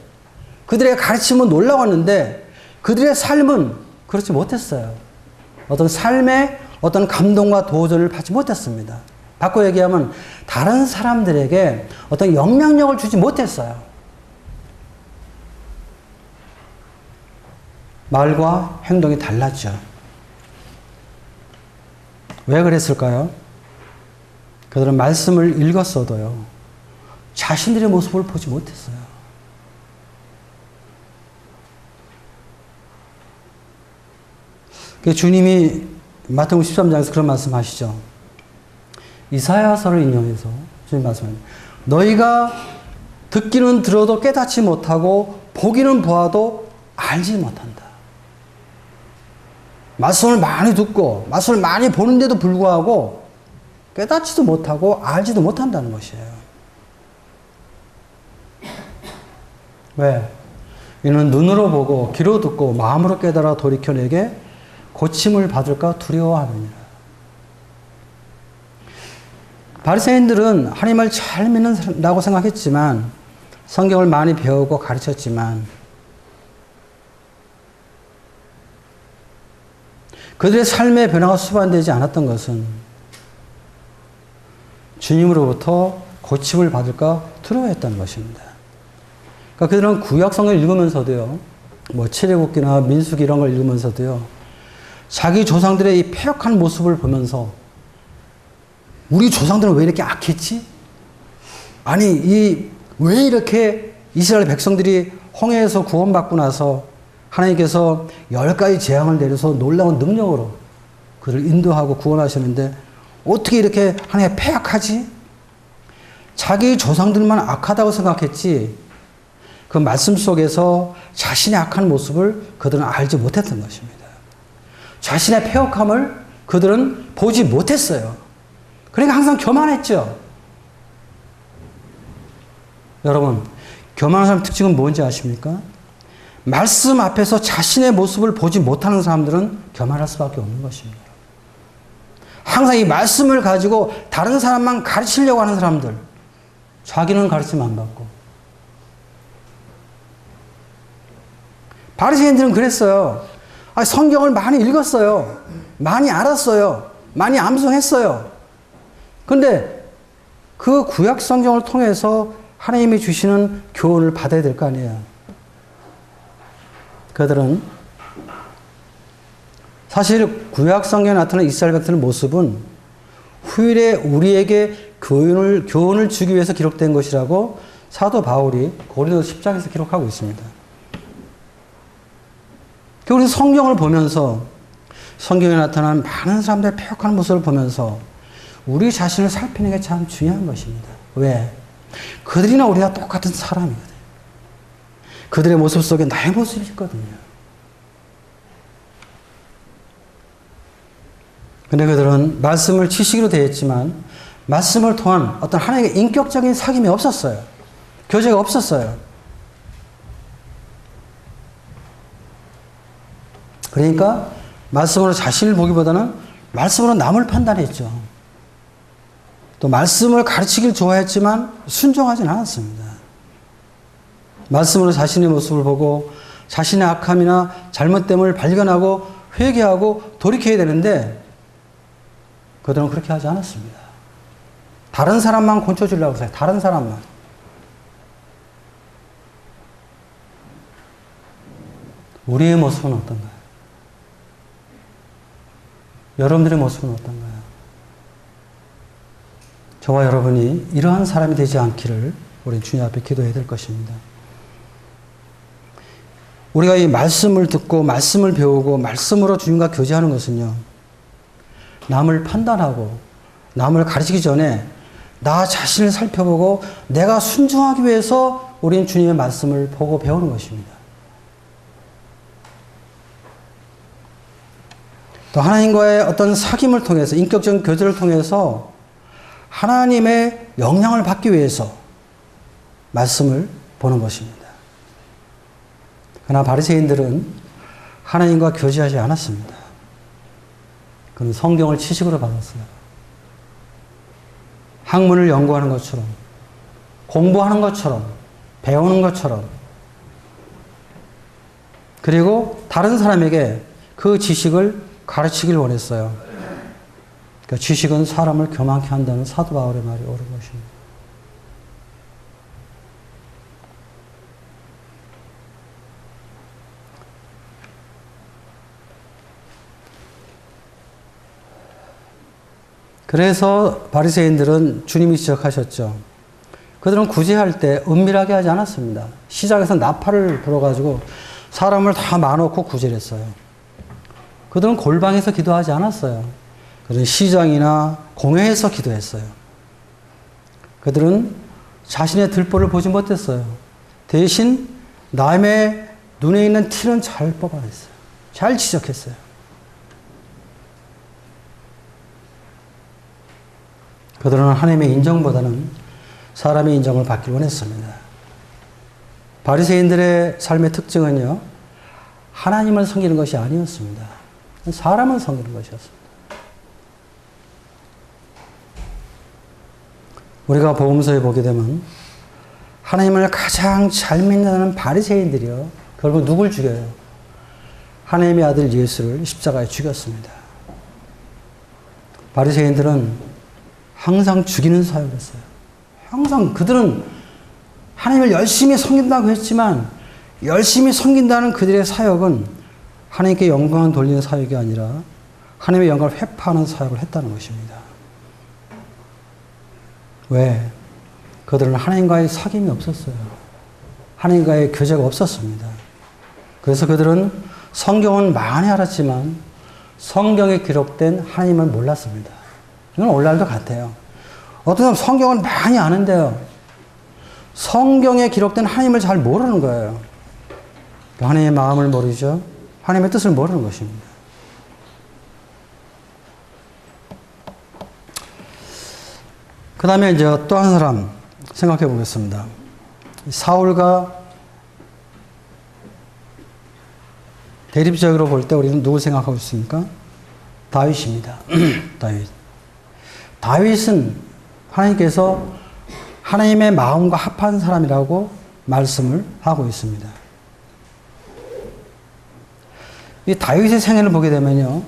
그들의 가르침은 놀라웠는데 그들의 삶은 그렇지 못했어요. 어떤 삶의 어떤 감동과 도전을 받지 못했습니다. 바꿔 얘기하면 다른 사람들에게 어떤 영향력을 주지 못했어요. 말과 행동이 달랐죠. 왜 그랬을까요? 그들은 말씀을 읽었어도요, 자신들의 모습을 보지 못했어요. 주님이 마태복음 13장에서 그런 말씀 하시죠. 이사야서를 인용해서 주님 말씀합니다. 너희가 듣기는 들어도 깨닫지 못하고 보기는 보아도 알지 못한다. 말씀을 많이 듣고 말씀을 많이 보는데도 불구하고 깨닫지도 못하고 알지도 못한다는 것이에요. 왜? 이는 눈으로 보고 귀로 듣고 마음으로 깨달아 돌이켜 내게 고침을 받을까 두려워하느니라. 바리새인들은 하나님을 잘 믿는다고 생각했지만 성경을 많이 배우고 가르쳤지만 그들의 삶의 변화가 수반되지 않았던 것은 주님으로부터 고침을 받을까 두려워했다는 것입니다. 그러니까 그들은 구약 성경을 읽으면서도요, 뭐 출애굽기나 민수기 이런 걸 읽으면서도요, 자기 조상들의 이 패역한 모습을 보면서 우리 조상들은 왜 이렇게 악했지? 아니, 왜 이렇게 이스라엘 백성들이 홍해에서 구원받고 나서 하나님께서 10가지 재앙을 내려서 놀라운 능력으로 그를 인도하고 구원하셨는데 어떻게 이렇게 하나님이 패약하지? 자기 조상들만 악하다고 생각했지 그 말씀 속에서 자신의 악한 모습을 그들은 알지 못했던 것입니다. 자신의 패역함을 그들은 보지 못했어요. 그러니까 항상 교만했죠. 여러분, 교만한 사람 특징은 뭔지 아십니까? 말씀 앞에서 자신의 모습을 보지 못하는 사람들은 교만할 수밖에 없는 것입니다. 항상 이 말씀을 가지고 다른 사람만 가르치려고 하는 사람들. 자기는 가르침 안 받고. 바리새인들은 그랬어요. 성경을 많이 읽었어요. 많이 알았어요. 많이 암송했어요. 근데 그 구약 성경을 통해서 하나님이 주시는 교훈을 받아야 될 거 아니에요. 그들은 사실 구약 성경에 나타난 이스라엘 백성의 모습은 후일에 우리에게 교훈을 주기 위해서 기록된 것이라고 사도 바울이 고린도서 10장에서 기록하고 있습니다. 우리 성경을 보면서 성경에 나타난 많은 사람들의 패역하는 모습을 보면서 우리 자신을 살피는 게 참 중요한 것입니다. 왜? 그들이나 우리가 똑같은 사람이거든요. 그들의 모습 속에 나의 모습이 있거든요. 근데 그들은 말씀을 지식으로 대했지만 말씀을 통한 어떤 하나님의 인격적인 사귐이 없었어요. 교제가 없었어요. 그러니까 말씀으로 자신을 보기보다는 말씀으로 남을 판단했죠. 또 말씀을 가르치길 좋아했지만 순종하진 않았습니다. 말씀으로 자신의 모습을 보고 자신의 악함이나 잘못됨을 발견하고 회개하고 돌이켜야 되는데 그들은 그렇게 하지 않았습니다. 다른 사람만 고쳐주려고 했어요. 다른 사람만. 우리의 모습은 어떤가요? 여러분들의 모습은 어떤가요? 저와 여러분이 이러한 사람이 되지 않기를 우리 주님 앞에 기도해야 될 것입니다. 우리가 이 말씀을 듣고 말씀을 배우고 말씀으로 주님과 교제하는 것은요. 남을 판단하고 남을 가르치기 전에 나 자신을 살펴보고 내가 순종하기 위해서 우리는 주님의 말씀을 보고 배우는 것입니다. 또 하나님과의 어떤 사귐을 통해서 인격적인 교제를 통해서 하나님의 영향을 받기 위해서 말씀을 보는 것입니다. 그러나 바리새인들은 하나님과 교제하지 않았습니다. 그는 성경을 지식으로 받았어요. 학문을 연구하는 것처럼, 공부하는 것처럼, 배우는 것처럼, 그리고 다른 사람에게 그 지식을 가르치길 원했어요. 그러니까 지식은 사람을 교만케 한다는 사도 바울의 말이 옳은 것입니다. 그래서 바리새인들은 주님이 지적하셨죠. 그들은 구제할 때 은밀하게 하지 않았습니다. 시장에서 나팔을 불어가지고 사람을 다 많아놓고 구제를 했어요. 그들은 골방에서 기도하지 않았어요. 그들은 시장이나 공회에서 기도했어요. 그들은 자신의 들보를 보지 못했어요. 대신 남의 눈에 있는 티는 잘 뽑아냈어요. 잘 지적했어요. 그들은 하나님의 인정보다는 사람의 인정을 받길 원했습니다. 바리새인들의 삶의 특징은요, 하나님을 섬기는 것이 아니었습니다. 사람을 섬기는 것이었습니다. 우리가 복음서에 보게 되면 하나님을 가장 잘 믿는 바리새인들이요, 결국 누굴 죽여요? 하나님의 아들 예수를 십자가에 죽였습니다. 바리새인들은 항상 죽이는 사역이었어요. 항상 그들은 하나님을 열심히 섬긴다고 했지만 열심히 섬긴다는 그들의 사역은 하나님께 영광을 돌리는 사역이 아니라 하나님의 영광을 회파하는 사역을 했다는 것입니다. 왜? 그들은 하나님과의 사귐이 없었어요. 하나님과의 교제가 없었습니다. 그래서 그들은 성경은 많이 알았지만 성경에 기록된 하나님을 몰랐습니다. 이건 오늘날도 같아요. 어떤 사람 성경을 많이 아는데요, 성경에 기록된 하나님을 잘 모르는 거예요. 하나님의 마음을 모르죠. 하나님의 뜻을 모르는 것입니다. 그 다음에 이제 또 한 사람 생각해 보겠습니다. 사울과 대립적으로 볼 때 우리는 누구 생각하고 있습니까? 다윗입니다. 다윗. 다윗은 하나님께서 하나님의 마음과 합한 사람이라고 말씀을 하고 있습니다. 이 다윗의 생애를 보게 되면요,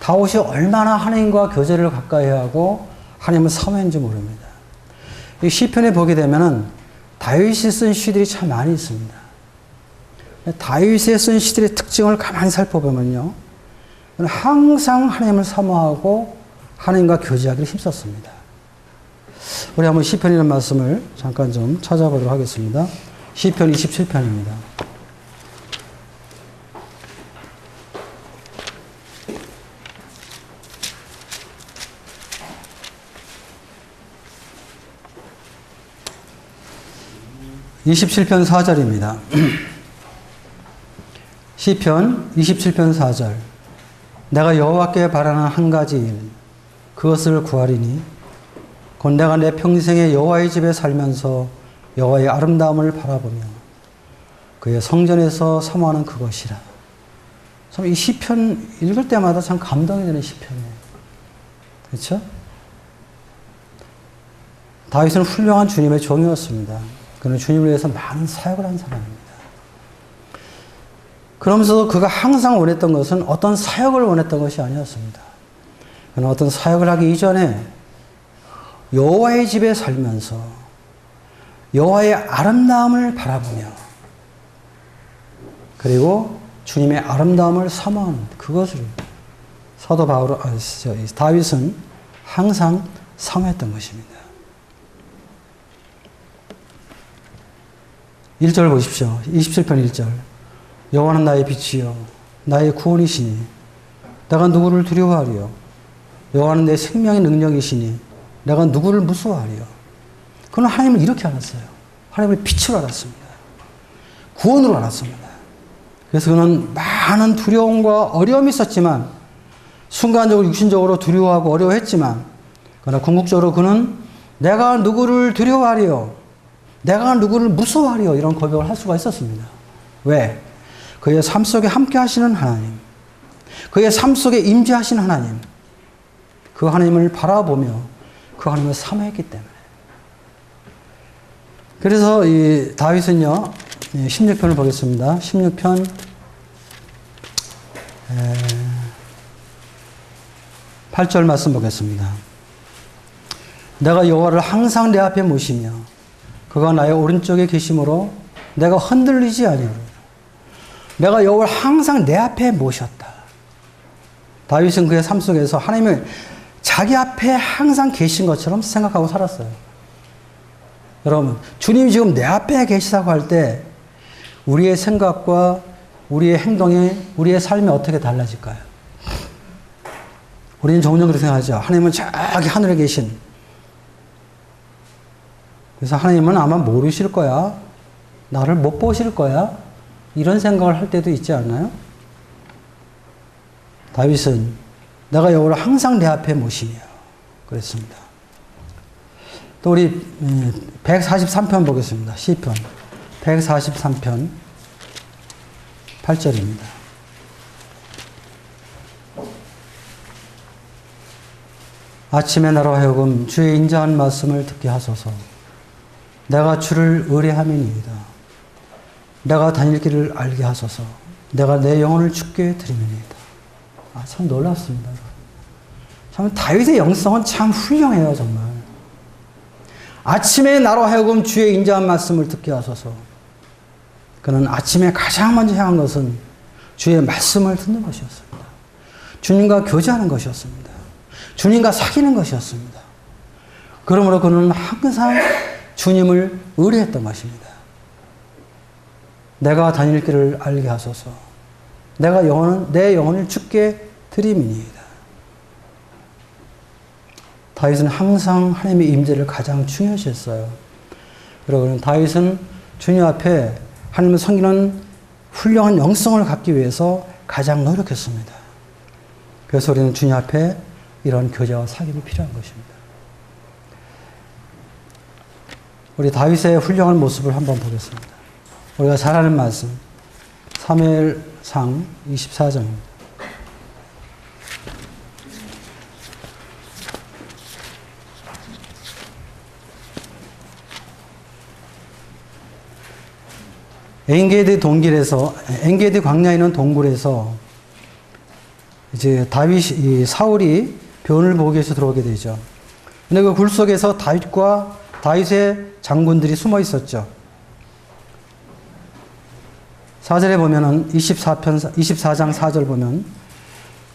다윗이 얼마나 하나님과 교제를 가까이 하고 하나님을 사모했는지 모릅니다. 이 시편에 보게 되면은 다윗이 쓴 시들이 참 많이 있습니다. 다윗의 쓴 시들의 특징을 가만히 살펴보면요, 항상 하나님을 사모하고 하나님과 교제하기를 힘썼습니다. 우리 한번 시편이라는 말씀을 잠깐 좀 찾아보도록 하겠습니다. 시편 27편입니다. (27편) 4절입니다. 시편 27편 4절. 내가 여호와께 바라는 한 가지 일, 그것을 구하리니 곧 내가 내 평생에 여호와의 집에 살면서 여호와의 아름다움을 바라보며 그의 성전에서 사모하는 그것이라. 참 이 시편 읽을 때마다 참 감동이 되는 시편이에요. 그렇죠? 다윗은 훌륭한 주님의 종이었습니다. 그는 주님을 위해서 많은 사역을 한 사람입니다. 그러면서도 그가 항상 원했던 것은 어떤 사역을 원했던 것이 아니었습니다. 그는 어떤 사역을 하기 이전에 여호와의 집에 살면서 여호와의 아름다움을 바라보며 그리고 주님의 아름다움을 사모하는 그것을 사도 다윗은 항상 사모했던 것입니다. 1절 보십시오. 27편 1절. 여호와는 나의 빛이요 나의 구원이시니 내가 누구를 두려워하리요. 여호와는 내 생명의 능력이시니 내가 누구를 무서워하리요. 그는 하나님을 이렇게 알았어요. 하나님을 빛으로 알았습니다. 구원으로 알았습니다. 그래서 그는 많은 두려움과 어려움이 있었지만, 순간적으로 육신적으로 두려워하고 어려워했지만, 그러나 궁극적으로 그는 내가 누구를 두려워하리요, 내가 누구를 무서워하리요, 이런 고백을 할 수가 있었습니다. 왜? 그의 삶 속에 함께 하시는 하나님, 그의 삶 속에 임재하신 하나님, 그 하나님을 바라보며 그 하나님을 사모했기 때문에. 그래서 이 다윗은요, 16편을 보겠습니다. 16편 8절 말씀 보겠습니다. 내가 여호와를 항상 내 앞에 모시며 그가 나의 오른쪽에 계심으로 내가 흔들리지 아니하리라. 내가 여호와를 항상 내 앞에 모셨다. 다윗은 그의 삶 속에서 하나님을 자기 앞에 항상 계신 것처럼 생각하고 살았어요. 여러분, 주님이 지금 내 앞에 계시다고 할 때 우리의 생각과 우리의 행동이, 우리의 삶이 어떻게 달라질까요? 우리는 종종 그렇게 생각하죠. 하나님은 저기 하늘에 계신. 그래서 하나님은 아마 모르실 거야. 나를 못 보실 거야. 이런 생각을 할 때도 있지 않나요? 다윗은 내가 여호와를 항상 내 앞에 모시며 그랬습니다. 또 우리 143편 보겠습니다. 시편 143편 8절입니다. 아침에 나로 하여금 주의 인자한 말씀을 듣게 하소서. 내가 주를 의뢰함이니이다. 내가 다닐 길을 알게 하소서. 내가 내 영혼을 주께 드리니이다. 참 놀랍습니다. 참 다윗의 영성은 참 훌륭해요, 정말. 아침에 나로 하여금 주의 인자한 말씀을 듣게 하소서. 그는 아침에 가장 먼저 향한 것은 주의 말씀을 듣는 것이었습니다. 주님과 교제하는 것이었습니다. 주님과 사귀는 것이었습니다. 그러므로 그는 항상 주님을 의뢰했던 것입니다. 내가 다닐 길을 알게 하소서. 내가 내 영혼을 주께 드림이니이다. 다윗은 항상 하나님의 임재를 가장 중요시했어요. 그리고 다윗은 주님 앞에 하나님을 섬기는 훌륭한 영성을 갖기 위해서 가장 노력했습니다. 그래서 우리는 주님 앞에 이런 교제와 사귐이 필요한 것입니다. 우리 다윗의 훌륭한 모습을 한번 보겠습니다. 우리가 잘 아는 말씀, 사무엘상 24장입니다. 엔게디 동길에서, 엔게디 광야에 있는 동굴에서 이제 사울이 변을 보기 위해서 들어오게 되죠. 근데 그 굴 속에서 다윗과 다윗의 장군들이 숨어 있었죠. 4절에 보면은 24장 4절 보면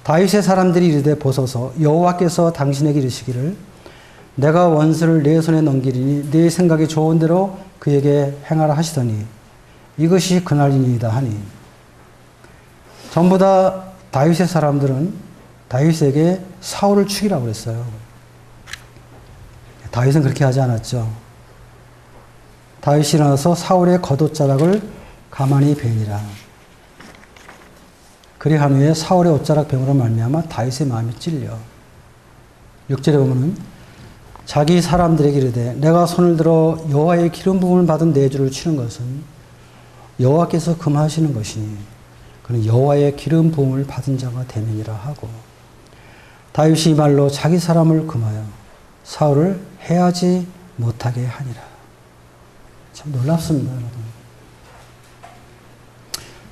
다윗의 사람들이 이르되 보소서 여호와께서 당신에게 이르시기를 내가 원수를 내 손에 넘기리니 네 생각이 좋은 대로 그에게 행하라 하시더니 이것이 그날이니이다 하니 전부 다 다윗의 사람들은 다윗에게 사울을 죽이라고 그랬어요. 다윗은 그렇게 하지 않았죠. 다윗이 일어나서 사울의 겉옷자락을 가만히 베니라. 그리한 후에 사울의 옷자락 베므로 말미암아 다윗의 마음이 찔려. 6절에 보면은 자기 사람들에게 이르되 내가 손을 들어 여호와의 기름 부음을 받은 내 주를 치는 것은 여호와께서 금하시는 것이니 그는 여호와의 기름 부음을 받은 자가 되느니라 하고 다윗이 이 말로 자기 사람을 금하여 사울을 해하지 못하게 하니라. 참 놀랍습니다, 여러분.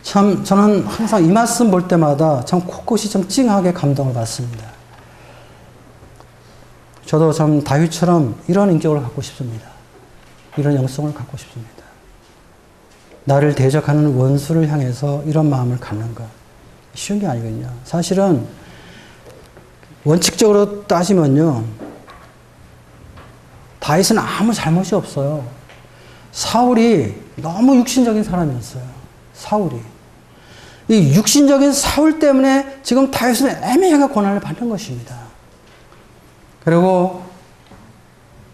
참 저는 항상 이 말씀 볼 때마다 참 곳곳이 좀 찡하게 감동을 받습니다. 저도 참 다윗처럼 이런 인격을 갖고 싶습니다. 이런 영성을 갖고 싶습니다. 나를 대적하는 원수를 향해서 이런 마음을 갖는 것 쉬운 게 아니거든요. 사실은 원칙적으로 따지면요, 다윗은 아무 잘못이 없어요. 사울이 너무 육신적인 사람이었어요. 사울이. 이 육신적인 사울 때문에 지금 다윗은 애매하게 고난을 받는 것입니다. 그리고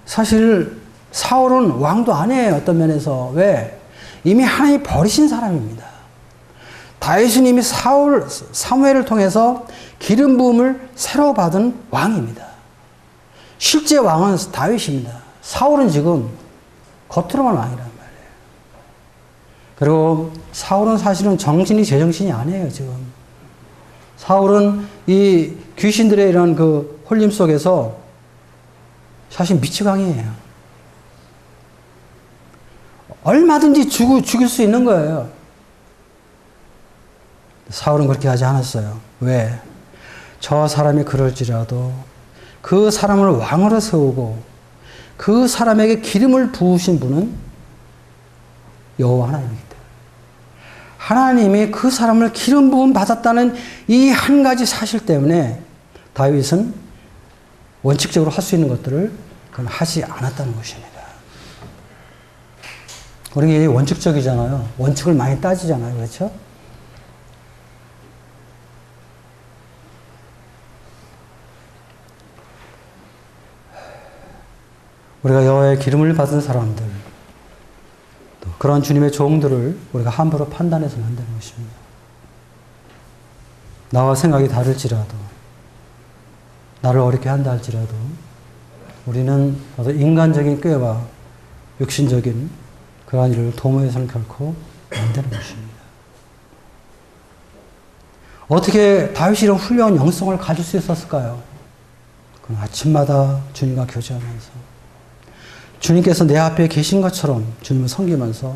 사실 사울은 왕도 아니에요. 어떤 면에서. 왜? 이미 하나님이 버리신 사람입니다. 다윗은 이미 사무엘을 통해서 기름 부음을 새로 받은 왕입니다. 실제 왕은 다윗입니다. 사울은 지금 겉으로만 왕이란 말이에요. 그리고 사울은 사실은 정신이 제정신이 아니에요, 지금. 사울은 이 귀신들의 이런 그 홀림 속에서 사실 미치광이에요. 얼마든지 죽일 수 있는 거예요. 사울은 그렇게 하지 않았어요. 왜? 저 사람이 그럴지라도 그 사람을 왕으로 세우고 그 사람에게 기름을 부으신 분은 여호와 하나님이기 때문에 하나님이 그 사람을 기름 부음 받았다는 이 한 가지 사실 때문에 다윗은 원칙적으로 할 수 있는 것들을 그건 하지 않았다는 것입니다. 우리 원칙적이잖아요. 원칙을 많이 따지잖아요. 그렇죠? 우리가 여호와의 기름을 받은 사람들, 또 그런 주님의 종들을 우리가 함부로 판단해서는 안 되는 것입니다. 나와 생각이 다를지라도, 나를 어렵게 한다 할지라도, 우리는 어떤 인간적인 꾀와 육신적인 그러한 일을 도모해서는 결코 안 되는 것입니다. 어떻게 다윗이 이런 훌륭한 영성을 가질 수 있었을까요? 그건 아침마다 주님과 교제하면서 주님께서 내 앞에 계신 것처럼 주님을 섬기면서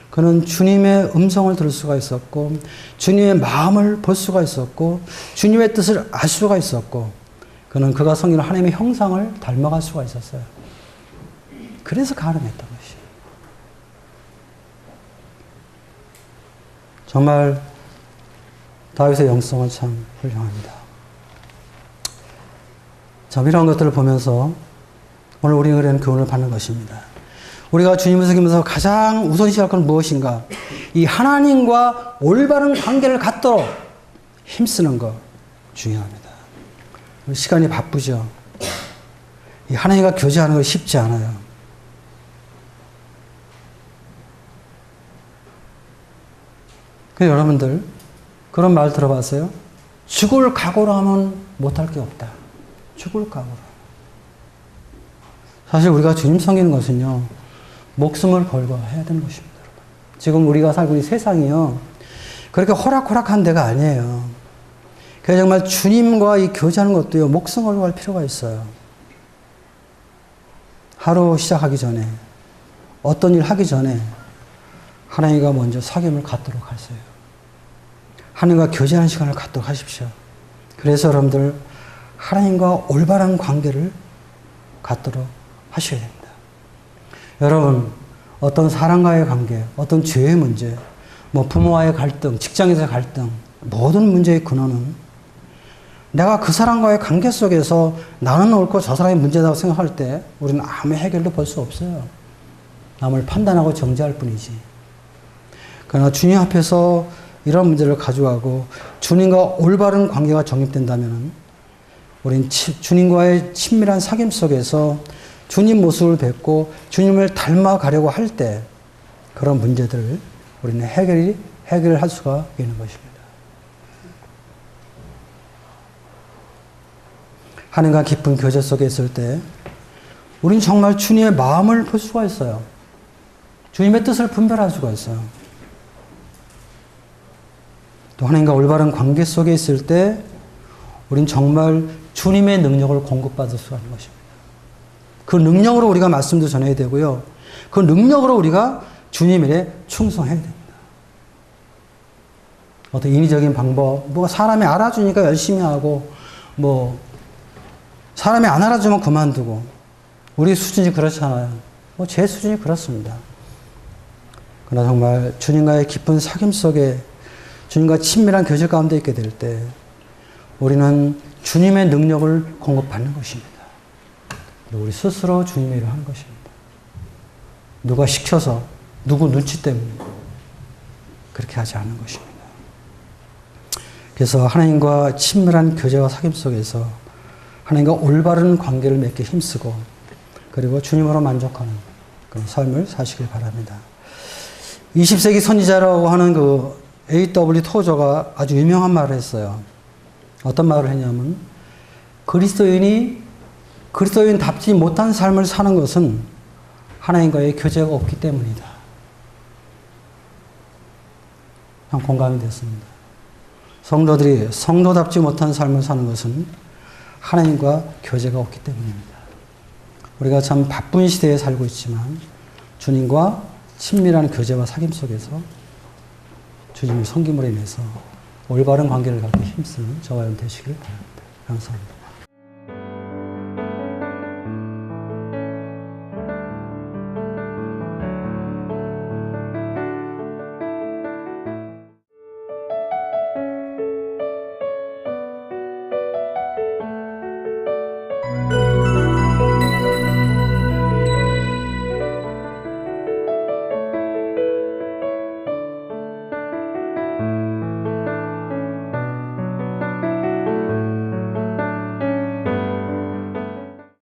그는 주님의 음성을 들을 수가 있었고 주님의 마음을 볼 수가 있었고 주님의 뜻을 알 수가 있었고 그는 그가 섬기는 하나님의 형상을 닮아갈 수가 있었어요. 그래서 가능했던 것이에요. 정말 다윗의 영성은 참 훌륭합니다. 참 이런 것들을 보면서 오늘 우리가 그런 교훈을 받는 것입니다. 우리가 주님을 섬기면서 가장 우선시할 건 무엇인가? 이 하나님과 올바른 관계를 갖도록 힘쓰는 것 중요합니다. 시간이 바쁘죠. 이 하나님과 교제하는 거 쉽지 않아요. 그래서 여러분들 그런 말 들어봤어요? 죽을 각오로 하면 못할 게 없다. 죽을 각오로. 사실 우리가 주님 섬기는 것은요, 목숨을 걸고 해야 되는 것입니다. 여러분. 지금 우리가 살고 있는 세상이요, 그렇게 호락호락한 데가 아니에요. 그래서 정말 주님과 이 교제하는 것도요, 목숨 걸고 할 필요가 있어요. 하루 시작하기 전에, 어떤 일 하기 전에, 하나님과 먼저 사귐을 갖도록 하세요. 하나님과 교제하는 시간을 갖도록 하십시오. 그래서 여러분들 하나님과 올바른 관계를 갖도록 하셔야 됩니다. 여러분, 어떤 사람과의 관계, 어떤 죄의 문제, 뭐 부모와의 갈등, 직장에서의 갈등, 모든 문제의 근원은 내가 그 사람과의 관계 속에서 나는 옳고 저 사람이 문제다고 생각할 때 우리는 아무 해결도 볼 수 없어요. 남을 판단하고 정죄할 뿐이지. 그러나 주님 앞에서 이런 문제를 가져가고 주님과 올바른 관계가 정립된다면 우린 주님과의 친밀한 사귐 속에서 주님 모습을 뵙고 주님을 닮아가려고 할 때 그런 문제들을 우리는 해결을 할 수가 있는 것입니다. 하나님과 깊은 교제 속에 있을 때 우린 정말 주님의 마음을 볼 수가 있어요. 주님의 뜻을 분별할 수가 있어요. 또 하나님과 올바른 관계 속에 있을 때 우린 정말 주님의 능력을 공급받을 수가 있는 것입니다. 그 능력으로 우리가 말씀도 전해야 되고요. 그 능력으로 우리가 주님 일에 충성해야 됩니다. 어떤 인위적인 방법, 뭐 사람이 알아주니까 열심히 하고, 뭐 사람이 안 알아주면 그만두고, 우리 수준이 그렇잖아요. 뭐 제 수준이 그렇습니다. 그러나 정말 주님과의 깊은 사귐 속에 주님과 친밀한 교제 가운데 있게 될 때 우리는 주님의 능력을 공급받는 것입니다. 우리 스스로 주님의 일을 하는 것입니다. 누가 시켜서, 누구 눈치 때문에 그렇게 하지 않는 것입니다. 그래서 하나님과 친밀한 교제와 사귐 속에서 하나님과 올바른 관계를 맺게 힘쓰고 그리고 주님으로 만족하는 그런 삶을 사시길 바랍니다. 20세기 선지자라고 하는 그 A.W. 토저가 아주 유명한 말을 했어요. 어떤 말을 했냐면 그리스도인답지 못한 삶을 사는 것은 하나님과의 교제가 없기 때문이다. 참 공감이 됐습니다. 성도들이 성도답지 못한 삶을 사는 것은 하나님과 교제가 없기 때문입니다. 우리가 참 바쁜 시대에 살고 있지만 주님과 친밀한 교제와 사귐 속에서 주님의 섬김으로 인해서 올바른 관계를 갖기 힘쓰는 저와 여러분 되시길 바랍니다. 감사합니다.